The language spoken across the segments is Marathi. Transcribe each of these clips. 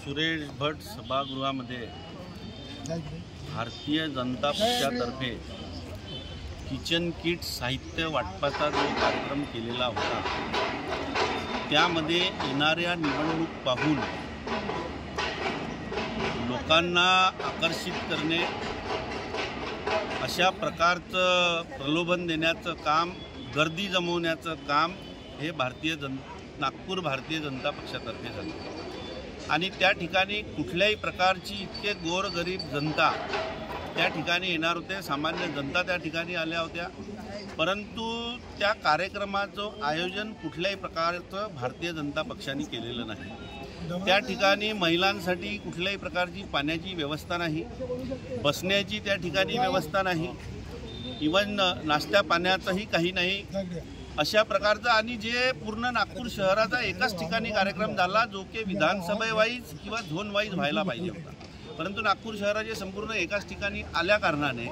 सुरेश भट सभागृहामध्ये भारतीय जनता पक्षातर्फे किचन किट साहित्य वाटपाचा जो कार्यक्रम केलेला होता त्यामध्ये येणाऱ्या निवडणूक पाहून लोकांना आकर्षित करणे अशा प्रकारचं प्रलोभन देण्याचं काम, गर्दी जमवण्याचं काम हे नागपूर भारतीय जनता पक्षातर्फे झालं आणि त्या ठिकाणी कुठल्याही प्रकारची इतके गोरगरीब जनता त्या ठिकाणी येणार होते, सामान्य जनता त्या ठिकाणी आल्या होत्या, परंतु त्या कार्यक्रमाचं आयोजन कुठल्याही प्रकारचं भारतीय जनता पक्षाने केलेलं नाही। त्या ठिकाणी महिलांसाठी कुठल्याही प्रकारची पाण्याची व्यवस्था नाही, बसण्याची त्या ठिकाणी व्यवस्था नाही, इवन नाश्त्या पाण्याचंही काही नाही अशा प्रकारचा आणि जे पूर्ण नागपूर शहराचा एकाच ठिकाणी कार्यक्रम झाला जो की विधानसभेवाईज किंवा झोन वाईज व्हायला पाहिजे होता, परंतु नागपूर शहराचे संपूर्ण एकाच ठिकाणी आल्या कारणाने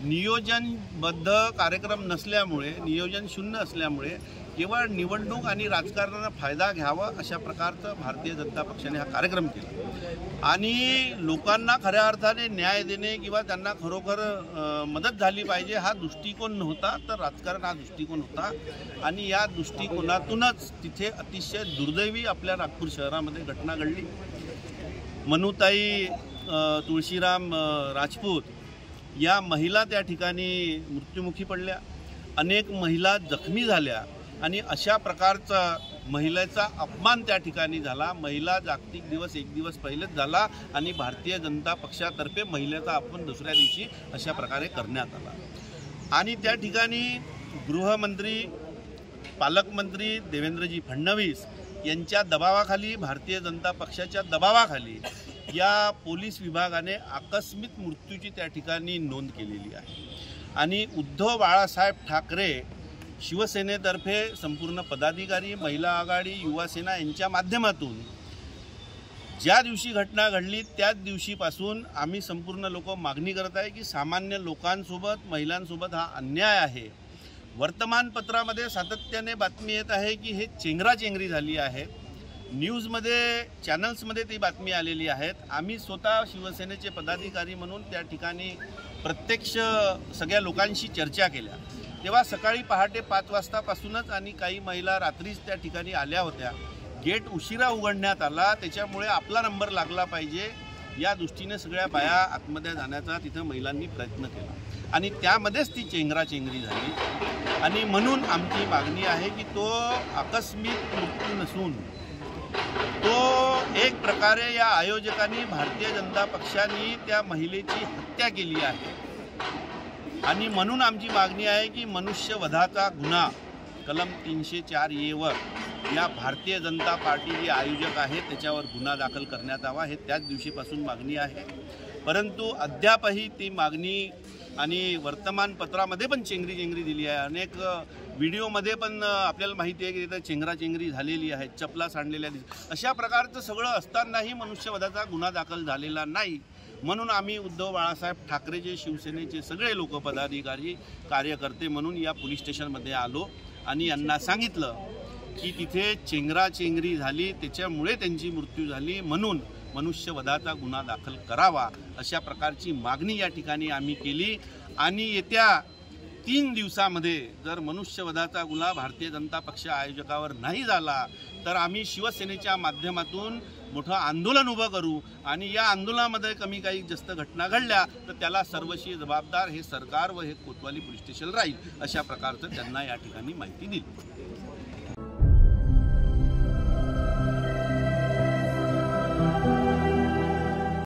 नियोजनबद्ध कार्यक्रम नसल्यामुळे, नियोजन शून्य असल्यामुळे केवळ निवडणूक आणि राजकारणाला फायदा घ्यावा अशा प्रकारचं भारतीय जनता पक्षाने हा कार्यक्रम केला आणि लोकांना खऱ्या अर्थाने न्याय देणे किंवा त्यांना खरोखर मदत झाली पाहिजे हा दृष्टिकोन नव्हता, तर राजकारण हा दृष्टिकोन होता आणि या दृष्टिकोनातूनच तिथे अतिशय दुर्दैवी आपल्या नागपूर शहरामध्ये घटना घडली। मनुताई तुळशीराम राजपूत या महिला त्या ठिकाणी मृत्युमुखी पडल्या, अनेक महिला जखमी झाल्या आणि अशा प्रकारचा महिलेचा अपमान त्या ठिकाणी झाला। महिला जागतिक दिवस एक दिवस पहिलेच झाला आणि भारतीय जनता पक्षातर्फे महिलेचा अपमान दुसऱ्या दिवशी अशा प्रकारे करण्यात आला आणि त्या ठिकाणी गृहमंत्री, पालकमंत्री देवेंद्रजी फडणवीस यांच्या दबावाखाली, भारतीय जनता पक्षाच्या दबावाखाली या पोलीस विभागाने आकस्मिक मृत्यूची त्या ठिकाणी नोंद केलेली आहे आणि उद्धव बाळासाहेब ठाकरे शिवसेनेतर्फे संपूर्ण पदाधिकारी, महिला आघाडी, युवा सेना यांच्या माध्यमातून ज्या दिवशी घटना घडली त्याच दिवशीपासून आम्ही संपूर्ण लोक मागणी करत आहे की सामान्य लोकांसोबत, महिलांसोबत हा अन्याय आहे। वर्तमानपत्रामध्ये सातत्याने बातमी येत आहे की हे चेंगराचेंगरी झाली आहे, न्यूजमध्ये, चॅनल्समध्ये ती बातमी आलेली आहेत। आम्ही स्वतः शिवसेनेचे पदाधिकारी म्हणून त्या ठिकाणी प्रत्यक्ष सगळ्या लोकांशी चर्चा केल्या, तेव्हा सकाळी पहाटे 5 वाजतापासूनच आणि काही महिला रात्रीच त्या ठिकाणी आल्या होत्या। गेट उशिरा उघडण्यात आला, त्याच्यामुळे आपला नंबर लागला पाहिजे या दृष्टीने सगळ्या बाया आतमध्ये जाण्याचा तिथं महिलांनी प्रयत्न केला आणि त्यामध्येच ती चेंगराचेंगरी झाली आणि म्हणून आमची मागणी आहे की तो आकस्मिक मृत्यू नसून तो एक प्रकारे या आयोजकांनी, भारतीय जनता पक्षाने त्या महिलेची हत्या केली आहे आणि म्हणून आमची मागणी आहे की मनुष्यवधाचा गुन्हा कलम 304A वर या भारतीय जनता पार्टी जे आयोजक आहेत त्याच्यावर गुन्हा दाखल करण्यात यावा, हे त्याच दिवशीपासून मागणी आहे। परंतु अद्यापही ती मागणी आणि वर्तमानपत्रामध्ये पण चेंगरी दिली आहे, अनेक व्हिडिओमध्ये पण आपल्याला माहिती आहे की तिथं चेंगराचेंगरी झालेली आहे, चपला सांडलेल्या अशा प्रकारचं सगळं असतानाही मनुष्यवधाचा गुन्हा दाखल झालेला नाही। म्हणून आम्ही उद्धव बाळासाहेब ठाकरेचे, शिवसेनेचे सगळे लोक, पदाधिकारी, कार्यकर्ते म्हणून या पोलीस स्टेशनमध्ये आलो आणि यांना सांगितलं की तिथे चेंगराचेंगरी झाली, त्याच्यामुळे त्यांची मृत्यू झाली, म्हणून मनुष्यवधाचा गुन्हा दाखल करावा अशा प्रकारची मागणी या ठिकाणी आम्ही केली आणि येत्या 3 दिवसामध्ये जर मनुष्यवधाचा गुन्हा भारतीय जनता पक्ष आयोजकावर नाही झाला तर आम्ही शिवसेनेच्या माध्यमातून मोठं आंदोलन उभं करू आणि या आंदोलनामध्ये कमी काही जास्त घटना घडल्या तर त्याला सर्वस्वी जबाबदार हे सरकार व हे कोतवाली पोलीस स्टेशन राहील अशा प्रकारचं त्यांना या ठिकाणी माहिती दिली।